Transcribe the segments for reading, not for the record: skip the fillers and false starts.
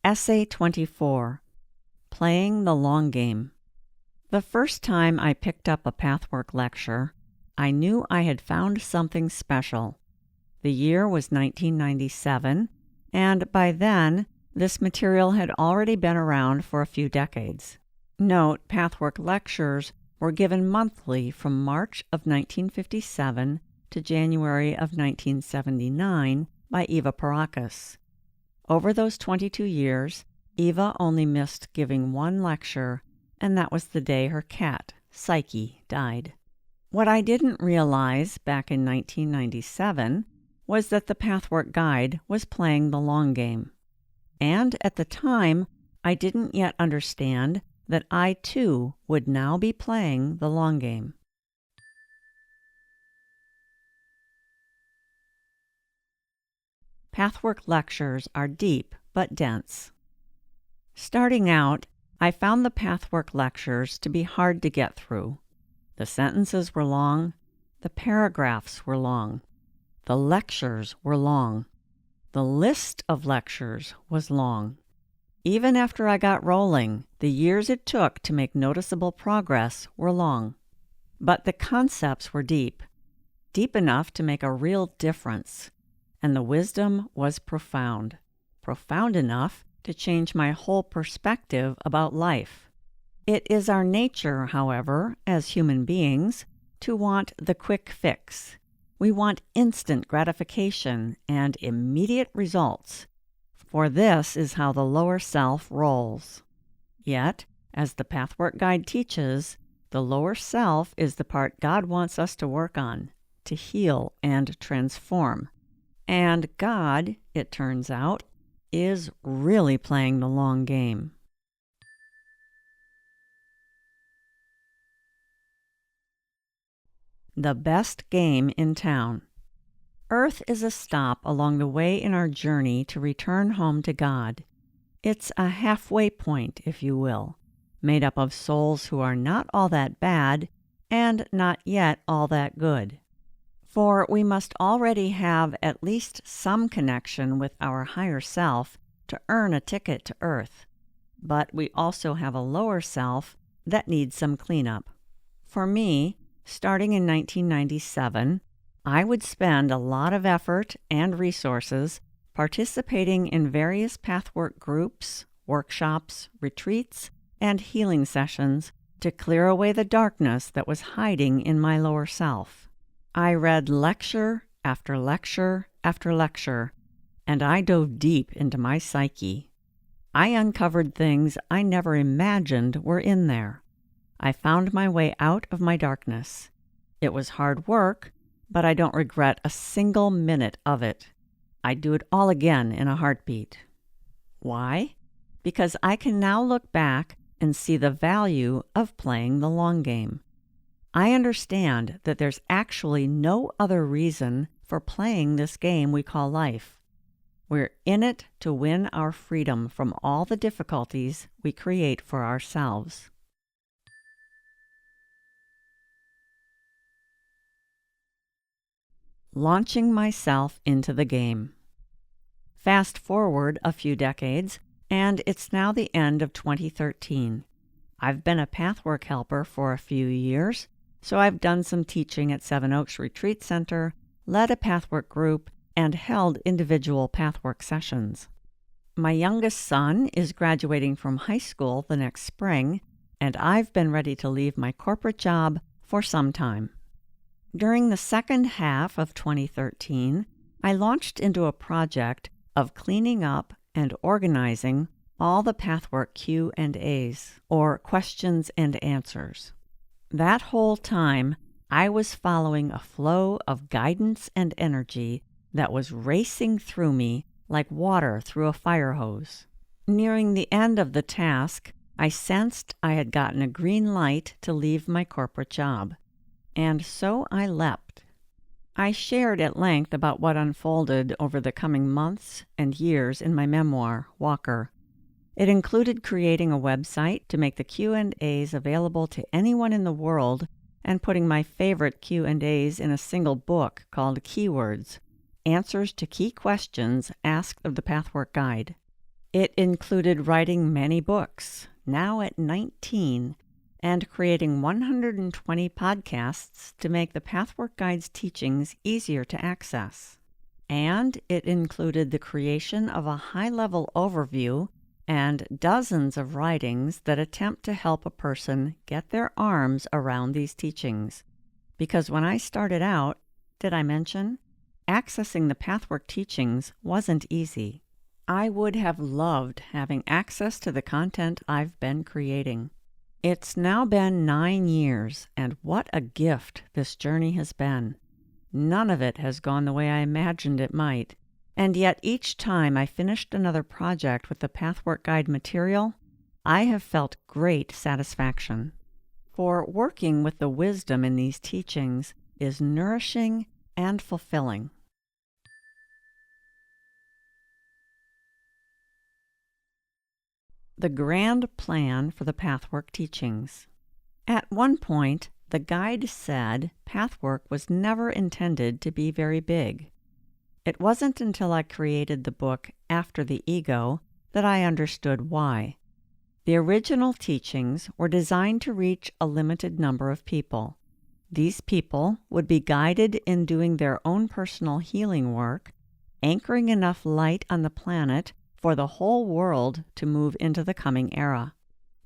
Essay 24. Playing the Long Game. The first time I picked up a Pathwork lecture, I knew I had found something special. The year was 1997, and by then, this material had already been around for a few decades. Note, Pathwork lectures were given monthly from March of 1957 to January of 1979 by Eva Pierrakos. Over those 22 years, Eva only missed giving one lecture, and that was the day her cat, Psyche, died. What I didn't realize back in 1997 was that the Pathwork Guide was playing the long game. And at the time, I didn't yet understand that I too would now be playing the long game. Pathwork lectures are deep but dense. Starting out, I found the Pathwork lectures to be hard to get through. The sentences were long, the paragraphs were long, the lectures were long, the list of lectures was long. Even after I got rolling, the years it took to make noticeable progress were long. But the concepts were deep, deep enough to make a real difference. And the wisdom was profound, profound enough to change my whole perspective about life. It is our nature, however, as human beings, to want the quick fix. We want instant gratification and immediate results, for this is how the lower self rolls. Yet, as the Pathwork Guide teaches, the lower self is the part God wants us to work on, to heal and transform. And God, it turns out, is really playing the long game. The best game in town. Earth is a stop along the way in our journey to return home to God. It's a halfway point, if you will, made up of souls who are not all that bad and not yet all that good. For we must already have at least some connection with our higher self to earn a ticket to Earth. But we also have a lower self that needs some cleanup. For me, starting in 1997, I would spend a lot of effort and resources participating in various Pathwork groups, workshops, retreats, and healing sessions to clear away the darkness that was hiding in my lower self. I read lecture after lecture after lecture, and I dove deep into my psyche. I uncovered things I never imagined were in there. I found my way out of my darkness. It was hard work, but I don't regret a single minute of it. I'd do it all again in a heartbeat. Why? Because I can now look back and see the value of playing the long game. I understand that there's actually no other reason for playing this game we call life. We're in it to win our freedom from all the difficulties we create for ourselves. Launching myself into the game. Fast forward a few decades, and it's now the end of 2013. I've been a Pathwork helper for a few years, so I've done some teaching at Seven Oaks Retreat Center, led a Pathwork group, and held individual Pathwork sessions. My youngest son is graduating from high school the next spring, and I've been ready to leave my corporate job for some time. During the second half of 2013, I launched into a project of cleaning up and organizing all the Pathwork Q&As, or questions and answers. That whole time, I was following a flow of guidance and energy that was racing through me like water through a fire hose. Nearing the end of the task, I sensed I had gotten a green light to leave my corporate job. And so I leapt. I shared at length about what unfolded over the coming months and years in my memoir, Walker. It included creating a website to make the Q&As available to anyone in the world and putting my favorite Q&As in a single book called Keywords, Answers to Key Questions Asked of the Pathwork Guide. It included writing many books, now at 19, and creating 120 podcasts to make the Pathwork Guide's teachings easier to access. And it included the creation of a high-level overview and dozens of writings that attempt to help a person get their arms around these teachings. Because when I started out, did I mention, accessing the Pathwork teachings wasn't easy. I would have loved having access to the content I've been creating. It's now been 9 years, and what a gift this journey has been. None of it has gone the way I imagined it might, and yet each time I finished another project with the Pathwork Guide material, I have felt great satisfaction. For working with the wisdom in these teachings is nourishing and fulfilling. The grand plan for the Pathwork teachings. At one point, the guide said Pathwork was never intended to be very big. It wasn't until I created the book After the Ego that I understood why. The original teachings were designed to reach a limited number of people. These people would be guided in doing their own personal healing work, anchoring enough light on the planet for the whole world to move into the coming era.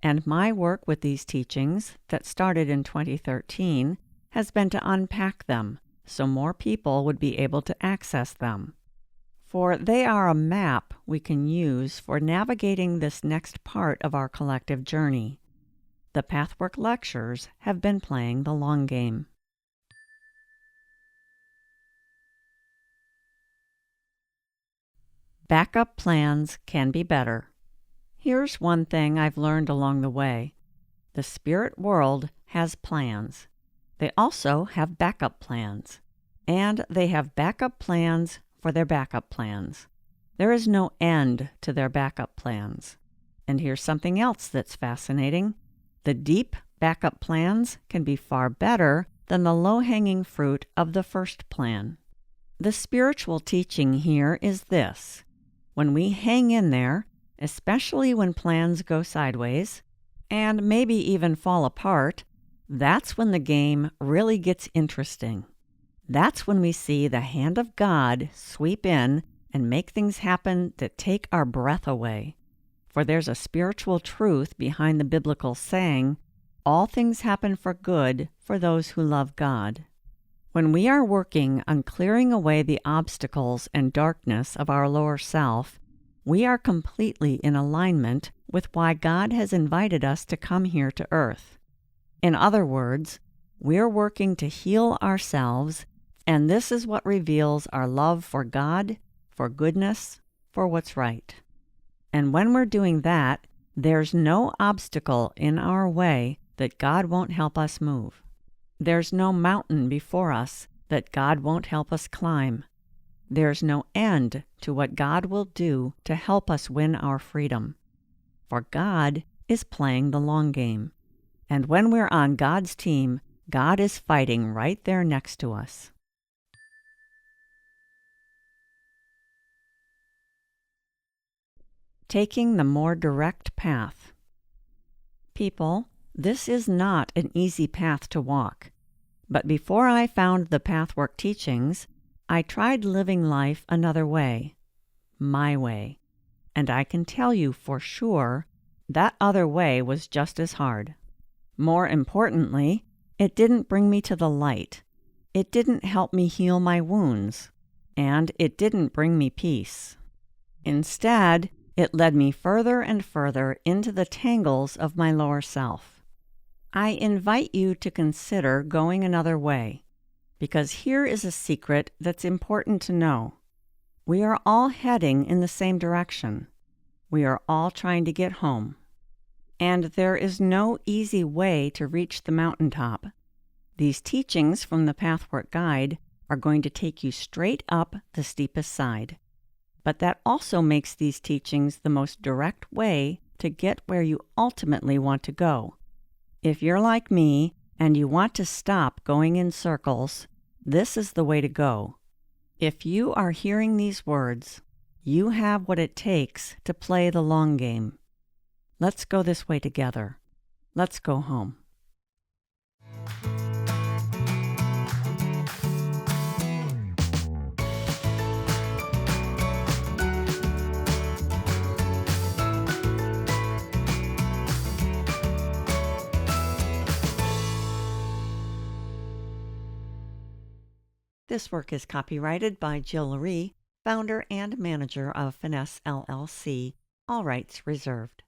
And my work with these teachings, that started in 2013, has been to unpack them so more people would be able to access them. For they are a map we can use for navigating this next part of our collective journey. The Pathwork lectures have been playing the long game. Backup plans can be better. Here's one thing I've learned along the way. The spirit world has plans. They also have backup plans. And they have backup plans for their backup plans. There is no end to their backup plans. And here's something else that's fascinating. The deep backup plans can be far better than the low-hanging fruit of the first plan. The spiritual teaching here is this. When we hang in there, especially when plans go sideways, and maybe even fall apart, that's when the game really gets interesting. That's when we see the hand of God sweep in and make things happen that take our breath away. For there's a spiritual truth behind the biblical saying, all things happen for good for those who love God. When we are working on clearing away the obstacles and darkness of our lower self, we are completely in alignment with why God has invited us to come here to earth. In other words, we're working to heal ourselves, and this is what reveals our love for God, for goodness, for what's right. And when we're doing that, there's no obstacle in our way that God won't help us move. There's no mountain before us that God won't help us climb. There's no end to what God will do to help us win our freedom. For God is playing the long game. And when we're on God's team, God is fighting right there next to us. Taking the more direct path. People, this is not an easy path to walk. But before I found the Pathwork teachings, I tried living life another way, my way. And I can tell you for sure, that other way was just as hard. More importantly, it didn't bring me to the light. It didn't help me heal my wounds. And it didn't bring me peace. Instead, it led me further and further into the tangles of my lower self. I invite you to consider going another way, because here is a secret that's important to know. We are all heading in the same direction. We are all trying to get home. And there is no easy way to reach the mountaintop. These teachings from the Pathwork Guide are going to take you straight up the steepest side. But that also makes these teachings the most direct way to get where you ultimately want to go. If you're like me and you want to stop going in circles, this is the way to go. If you are hearing these words, You have what it takes to play the long game. Let's go this way together. Let's go home. This work is copyrighted by Jill Laree, founder and manager of Finesse LLC, all rights reserved.